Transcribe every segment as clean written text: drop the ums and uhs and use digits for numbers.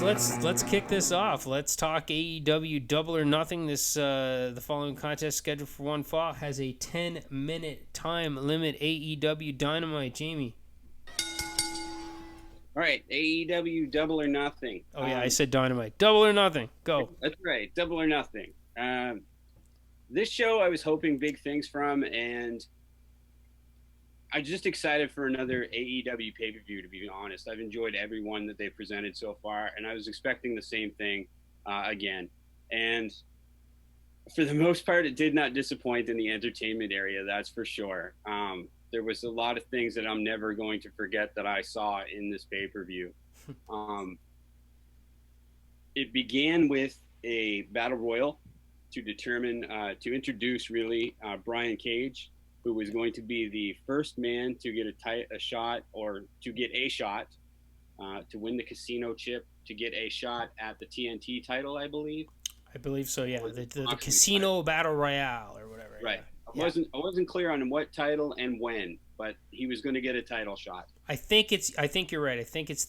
guys, let's kick this off. Let's talk AEW Double or Nothing. This the following contest scheduled for one fall has a 10-minute time limit. AEW Dynamite, Jamie. All right, AEW Double or Nothing. Oh yeah, I said Dynamite. Double or Nothing. Go. That's right, Double or Nothing. This show I was hoping big things from, and I'm just excited for another AEW pay-per-view, to be honest. I've enjoyed every one that they've presented so far, and I was expecting the same thing again. And for the most part, it did not disappoint in the entertainment area, that's for sure. There was a lot of things that I'm never going to forget that I saw in this pay-per-view. It began with a battle royal to introduce really Brian Cage, who was going to be the first man to get a shot to win the casino chip, to get a shot at the TNT title, I believe. I believe so, yeah. The Casino Battle Royale or whatever. Right. Yeah. I wasn't clear on what title and when, but he was going to get a title shot. I think you're right. I think it's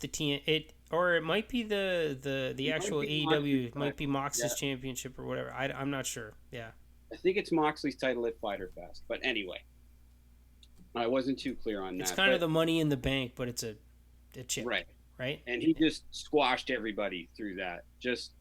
or it might be the actual AEW. It might be Mox's championship or whatever. I'm not sure. Yeah. I think it's Moxley's title at Fyter Fest. But anyway, I wasn't too clear on that. It's kind of the Money in the Bank, but it's a chip. Right. And he just squashed everybody through that. Just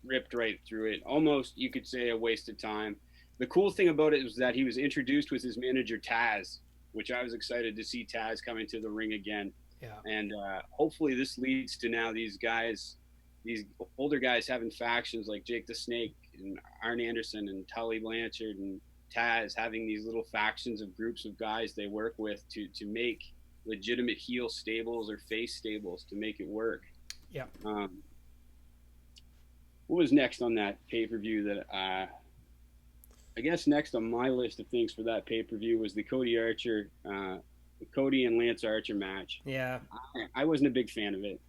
ripped right through it. Almost, you could say, a waste of time. The cool thing about it was that he was introduced with his manager Taz, which I was excited to see Taz come into the ring again. Yeah. And hopefully this leads to now these older guys having factions like Jake the Snake and Arn Anderson and Tully Blanchard and Taz, having these little factions of groups of guys they work with to make legitimate heel stables or face stables to make it work. Yeah. What was next on that pay-per-view that I guess next on my list of things for that pay-per-view was the Cody and Lance Archer match. Yeah. I wasn't a big fan of it.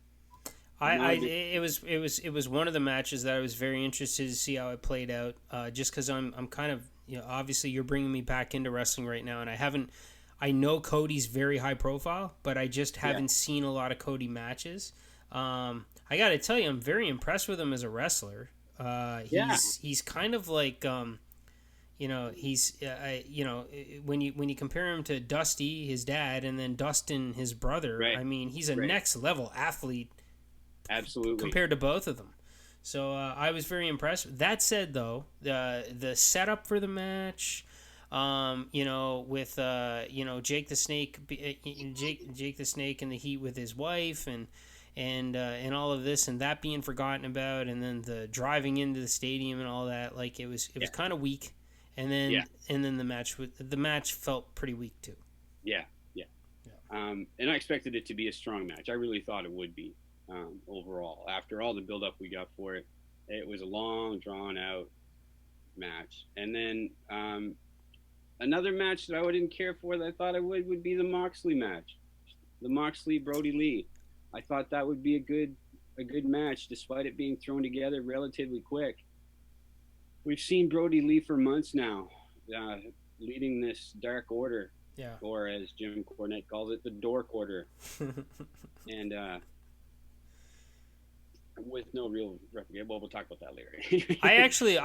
It was one of the matches that I was very interested to see how it played out. Just because I'm kind of, obviously you're bringing me back into wrestling right now, and I know Cody's very high profile, but I just haven't seen a lot of Cody matches. I got to tell you, I'm very impressed with him as a wrestler. He's kind of like, he's when you compare him to Dusty, his dad, and then Dustin, his brother. Right. I mean, he's a next level athlete. Absolutely. Compared to both of them. So I was very impressed. That said, though, the setup for the match, with Jake the Snake, Jake the Snake in the heat with his wife, and all of this and that being forgotten about, and then the driving into the stadium and all that, like it was kind of weak, and then the match felt pretty weak too. Yeah. And I expected it to be a strong match. I really thought it would be. Overall, after all the build-up we got for it, it was a long, drawn-out match. And then another match that I didn't care for that I thought I would be the Moxley match, the Moxley Brodie Lee. I thought that would be a good match, despite it being thrown together relatively quick. We've seen Brodie Lee for months now, leading this Dark Order, or as Jim Cornette calls it, the Dork Order, and with no real record. Well, we'll talk about that later. I actually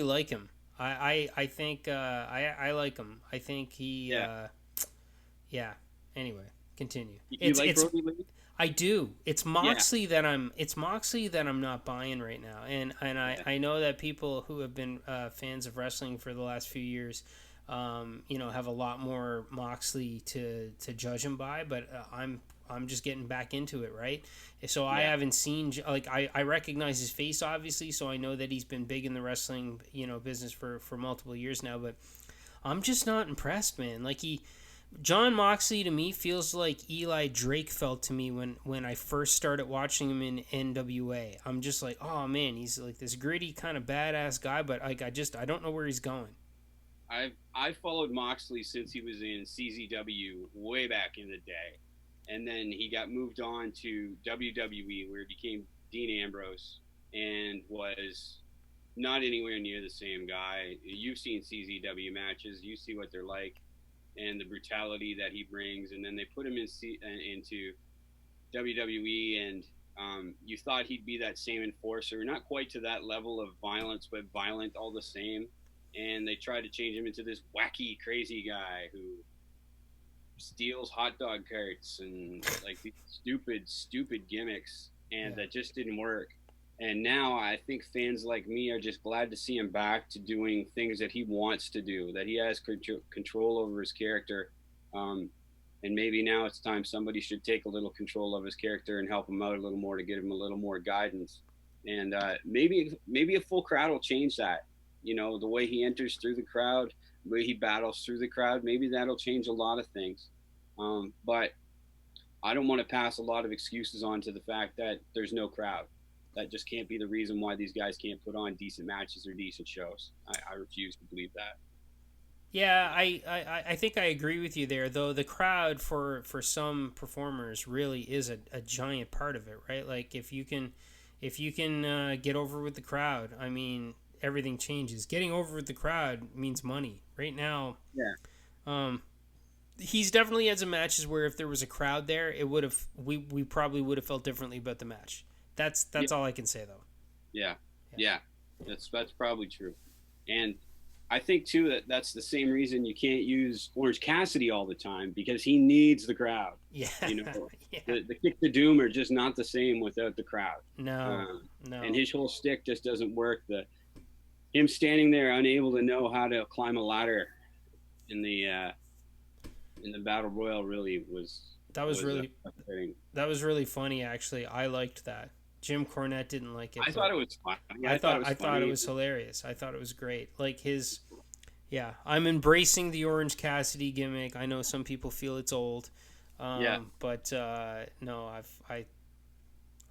like him. I think I like him. I think he Anyway, continue. You like Brodie Lee? I do. It's Moxley that I'm not buying right now. And I know that people who have been fans of wrestling for the last few years have a lot more Moxley to judge him by, but I'm just getting back into it, right? So I haven't seen, like, I recognize his face, obviously, so I know that he's been big in the wrestling, business for multiple years now, but I'm just not impressed, man. Like, John Moxley, to me, feels like Eli Drake felt to me when I first started watching him in NWA. I'm just like, oh, man, he's like this gritty kind of badass guy, but like I don't know where he's going. I've followed Moxley since he was in CZW way back in the day. And then he got moved on to WWE, where he became Dean Ambrose and was not anywhere near the same guy. You've seen CZW matches. You see what they're like and the brutality that he brings. And then they put him into WWE, and You thought he'd be that same enforcer, not quite to that level of violence, but violent all the same. And they tried to change him into this wacky, crazy guy who steals hot dog carts and like these stupid gimmicks, and that just didn't work. And now I think fans like me are just glad to see him back to doing things that he wants to do, that he has control over his character. And maybe now it's time somebody should take a little control of his character and help him out a little more to get him a little more guidance. And maybe a full crowd will change that. You know, the way he enters through the crowd, the way he battles through the crowd, maybe that'll change a lot of things. But I don't want to pass a lot of excuses on to the fact that there's no crowd. That just can't be the reason why these guys can't put on decent matches or decent shows. I refuse to believe that. Yeah, I think I agree with you there, though the crowd for some performers really is a giant part of it, right? Like if you can get over with the crowd, I mean, everything changes. Getting over with the crowd means money. Right now, he's definitely had some matches where if there was a crowd there, it would have we probably would have felt differently about the match. That's all I can say though. Yeah. That's probably true. And I think too that's the same reason you can't use Orange Cassidy all the time, because he needs the crowd. Yeah. You know, the kick to doom are just not the same without the crowd. No. And his whole stick just doesn't work. Him standing there unable to know how to climb a ladder in the Battle Royal really was really funny actually. I liked that. Jim Cornette didn't like it. I thought it was fun. I thought it was hilarious. I thought it was great. Like I'm embracing the Orange Cassidy gimmick. I know some people feel it's old, but no,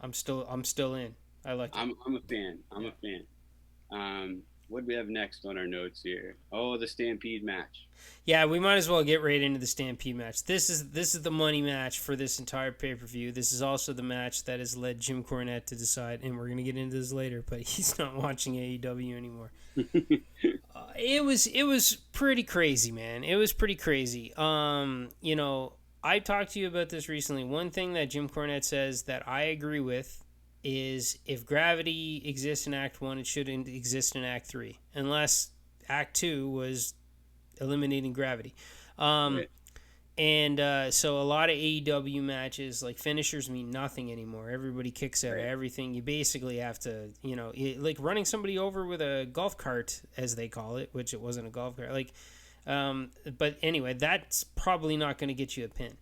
I'm still in. I like it. I'm a fan. I'm a fan. What do we have next on our notes here? Oh, the Stampede match. Yeah, we might as well get right into the Stampede match. This is the money match for this entire pay-per-view. This is also the match that has led Jim Cornette to decide, and we're going to get into this later, but he's not watching AEW anymore. It was pretty crazy, man. It was pretty crazy. You know, I talked to you about this recently. One thing that Jim Cornette says that I agree with is if gravity exists in Act 1, it shouldn't exist in Act 3, unless Act 2 was eliminating gravity. Right. And so a lot of AEW matches, like finishers mean nothing anymore. Everybody kicks out everything. You basically have to, you know, like running somebody over with a golf cart, as they call it, which it wasn't a golf cart. Like, but anyway, that's probably not going to get you a pin.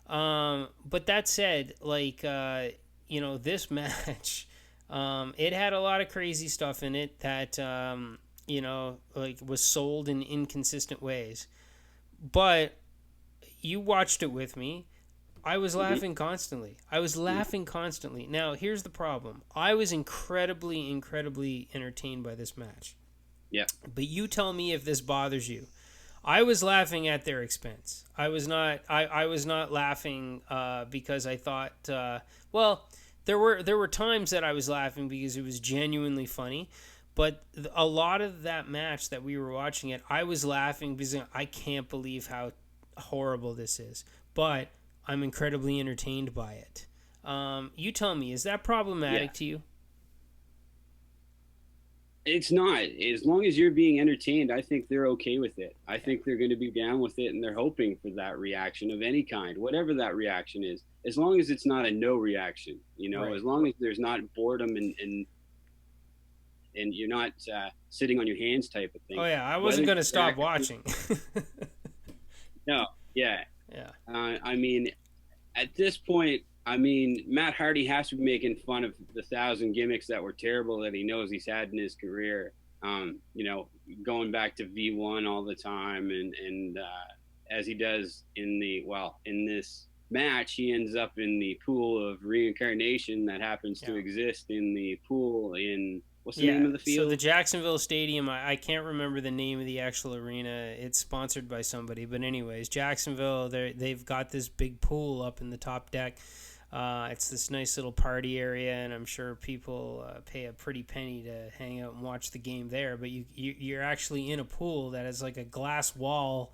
But that said, like, you know, this match, it had a lot of crazy stuff in it that, you know, like was sold in inconsistent ways. But you watched it with me. I was laughing constantly. Now, here's the problem. I was incredibly entertained by this match. Yeah. But you tell me if this bothers you. I was laughing at their expense. I was not laughing because I thought, well, there were times that I was laughing because it was genuinely funny, but a lot of that match that we were watching I was laughing because I can't believe how horrible this is, but I'm incredibly entertained by it. You tell me, is that problematic to you? It's not. As long as you're being entertained, I think they're okay with it. I think they're going to be down with it, and they're hoping for that reaction of any kind, whatever that reaction is. As long as it's not a no reaction, you know, as long as there's not boredom and you're not sitting on your hands type of thing. Oh yeah, I wasn't going to stop watching. No, yeah. I mean, at this point, I mean, Matt Hardy has to be making fun of the 1,000 gimmicks that were terrible that he knows he's had in his career. You know, going back to V1 all the time, and as he does in this match, he ends up in the pool of reincarnation that happens to exist in the pool in what's the name of the field? So the Jacksonville Stadium, I can't remember the name of the actual arena. It's sponsored by somebody, but anyways, Jacksonville, they've got this big pool up in the top deck. It's this nice little party area, and I'm sure people pay a pretty penny to hang out and watch the game there. But you're actually in a pool that has like a glass wall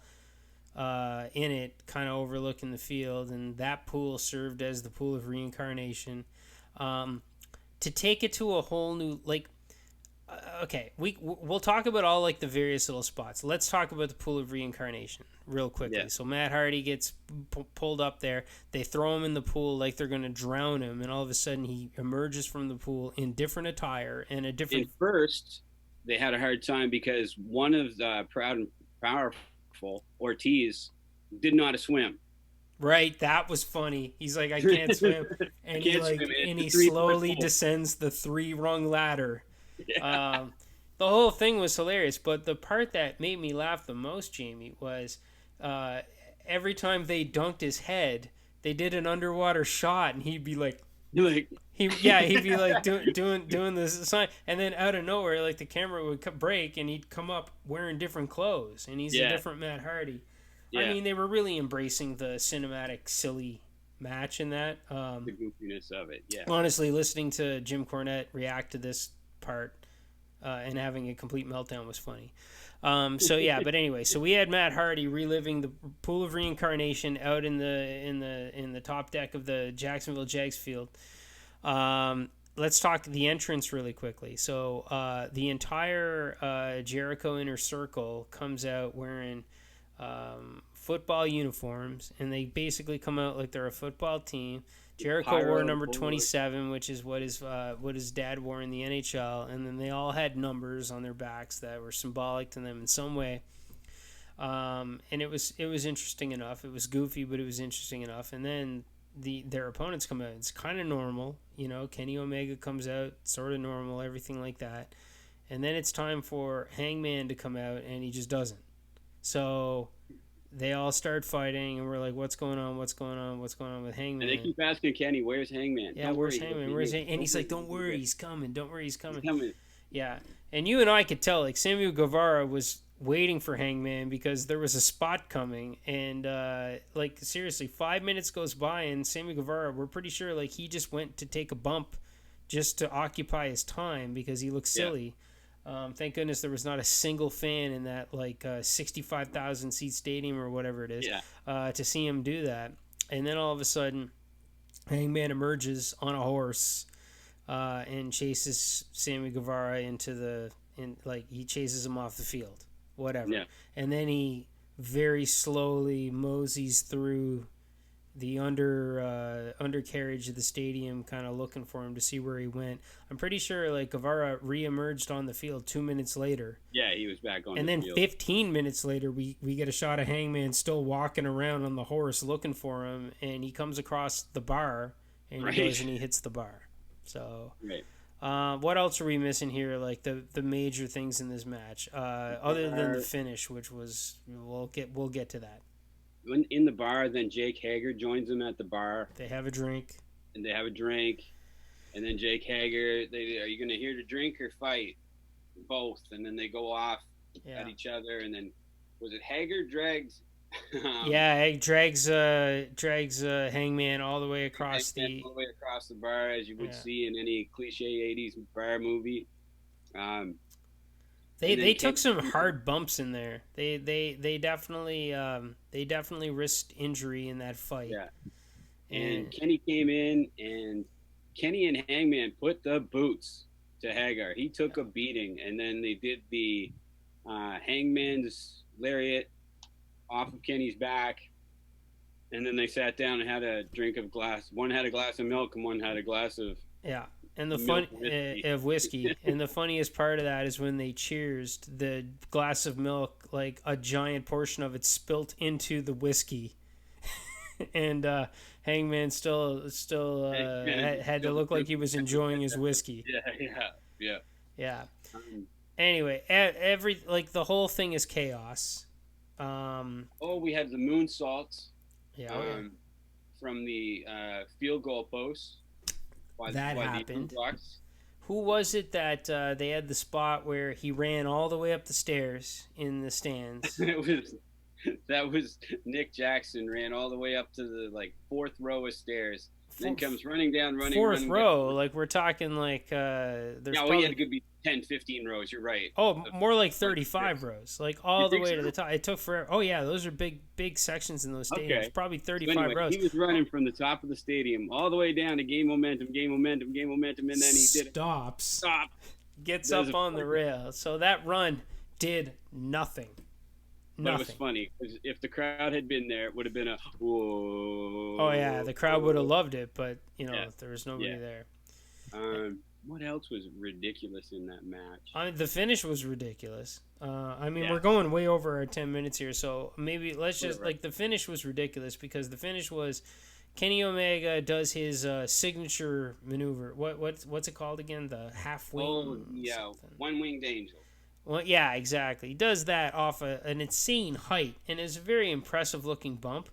in it, kind of overlooking the field, and that pool served as the pool of reincarnation. To take it to a whole new okay, we'll talk about all like the various little spots. Let's talk about the pool of reincarnation real quickly. Yeah. So Matt Hardy gets pulled up there. They throw him in the pool like they're gonna drown him, and all of a sudden he emerges from the pool in different attire and a different. At first, they had a hard time because one of the proud and powerful, Ortiz, didn't know how to swim. Right, that was funny. He's like, I can't swim, and he slowly descends the 3-rung ladder. Yeah. The whole thing was hilarious, but the part that made me laugh the most, Jamie, was every time they dunked his head, they did an underwater shot, and he'd be like, he'd be like doing this sign, and then out of nowhere, like the camera would break, and he'd come up wearing different clothes, and he's a different Matt Hardy. Yeah. I mean, they were really embracing the cinematic, silly match in that. The goofiness of it, yeah. Honestly, listening to Jim Cornette react to this part and having a complete meltdown was funny. But anyway, so we had Matt Hardy reliving the pool of reincarnation out in the top deck of the Jacksonville Jags field. Let's talk the entrance really quickly. So the entire Jericho Inner Circle comes out wearing football uniforms, and they basically come out like they're a football team. Jericho wore number 27, which is what his dad wore in the NHL, and then they all had numbers on their backs that were symbolic to them in some way. And it was interesting enough. It was goofy, but it was interesting enough. And then their opponents come out. It's kind of normal, Kenny Omega comes out, sort of normal, everything like that. And then it's time for Hangman to come out, and he just doesn't. So they all start fighting, and we're like, what's going on? What's going on? What's going on with Hangman? And they keep asking Kenny, where's Hangman? Yeah, where's Hangman? Where's Hangman? And he's like, don't worry, he's coming. Don't worry, he's coming. Yeah. And you and I could tell, like, Sammy Guevara was waiting for Hangman because there was a spot coming. And, seriously, 5 minutes goes by, and Sammy Guevara, we're pretty sure, like, he just went to take a bump just to occupy his time because he looks silly. Thank goodness there was not a single fan in that 65,000 seat stadium or whatever it is to see him do that. And then all of a sudden, Hangman emerges on a horse and chases Sammy Guevara he chases him off the field, whatever. Yeah. And then he very slowly moseys through the undercarriage of the stadium, kind of looking for him to see where he went. I'm pretty sure Guevara re-emerged on the field 2 minutes later. Yeah, he was back on. And then 15 minutes later, we get a shot of Hangman still walking around on the horse looking for him, and he comes across the bar, and he goes and he hits the bar. So, what else are we missing here? Like the major things in this match, other than the finish, which was we'll get to that. In the bar, then Jake Hager joins them at the bar. They have a drink. And then Jake Hager, are you going to here to drink or fight? Both. And then they go off at each other. And then, was it Hager drags? He drags Hangman all the way across all the way across the bar, as you would see in any cliche 80s bar movie. They took some hard bumps in there. They definitely risked injury in that fight. Yeah. And Kenny came in, and Kenny and Hangman put the boots to Hager. He took a beating, and then they did the Hangman's lariat off of Kenny's back, and then they sat down and had a drink of glass. One had a glass of milk, and one had a glass of and the whiskey. And the funniest part of that is when they cheersed, the glass of milk, like a giant portion of it spilt into the whiskey. And Hangman still had to look like he was enjoying his whiskey. Yeah. Anyway, the whole thing is chaos. We had the moonsaults. From the field goal post. That happened. Who was it that they had the spot where he ran all the way up the stairs in the stands? That was Nick Jackson, ran all the way up to the fourth row of stairs. then comes running down, fourth running row. down. Like we're talking like there's he had to be 10, 15 rows. You're right. Oh, more like 35 rows, like all the way to the top. It took forever. Oh yeah, those are big sections in those stadiums. Okay. Probably 35 so anyway, rows. He was running from the top of the stadium all the way down to gain momentum, and then he stops. Gets There's up on the rail. So that run did nothing. But it was funny because if the crowd had been there, it would have been a whoa. Oh yeah, the crowd would have loved it, but there was nobody there. What else was ridiculous in that match? The finish was ridiculous. We're going way over our 10 minutes here, so maybe let's just the finish was ridiculous because the finish was Kenny Omega does his signature maneuver. What's it called again? The half wing. Oh yeah, one winged angel. Well, yeah, exactly. He does that off an insane height, and it's a very impressive looking bump.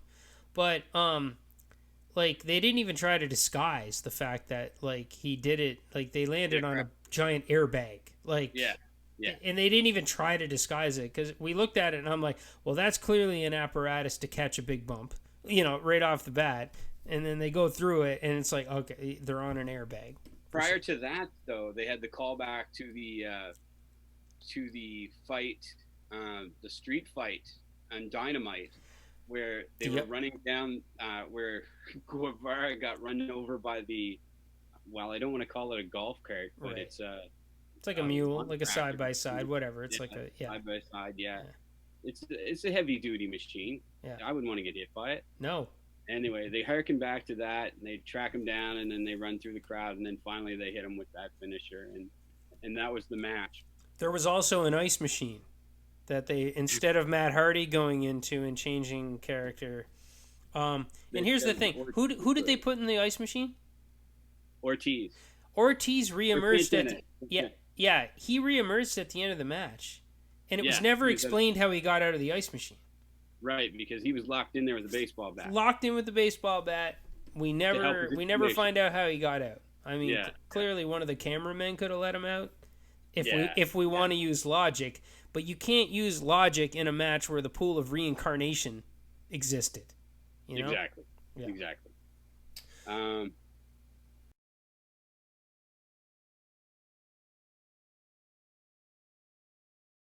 But they didn't even try to disguise the fact that he did it. Like they landed on a giant airbag. And they didn't even try to disguise it because we looked at it and I'm like, well, that's clearly an apparatus to catch a big bump, right off the bat. And then they go through it and it's like, okay, they're on an airbag. Prior to that, though, they had the callback to the fight, the street fight on Dynamite, where they were running down, where Guevara got run over by I don't want to call it a golf cart, but it's like a mule, like a side by side, whatever. It's like a side by side, It's a heavy duty machine. Yeah, I wouldn't want to get hit by it. No. Anyway, they harken back to that, and they track him down, and then they run through the crowd, and then finally they hit him with that finisher, and that was the match. There was also an ice machine that they, instead of Matt Hardy going into and changing character. And here's the thing: who did they put in the ice machine? Ortiz. Ortiz reemerged he reemerged at the end of the match, and it was never explained how he got out of the ice machine. Right, because he was locked in there with a baseball bat. Locked in with the baseball bat. We never find out how he got out. I mean, clearly one of the cameramen could have let him out. If we want to use logic, but you can't use logic in a match where the pool of reincarnation existed. Exactly. Yeah. Exactly.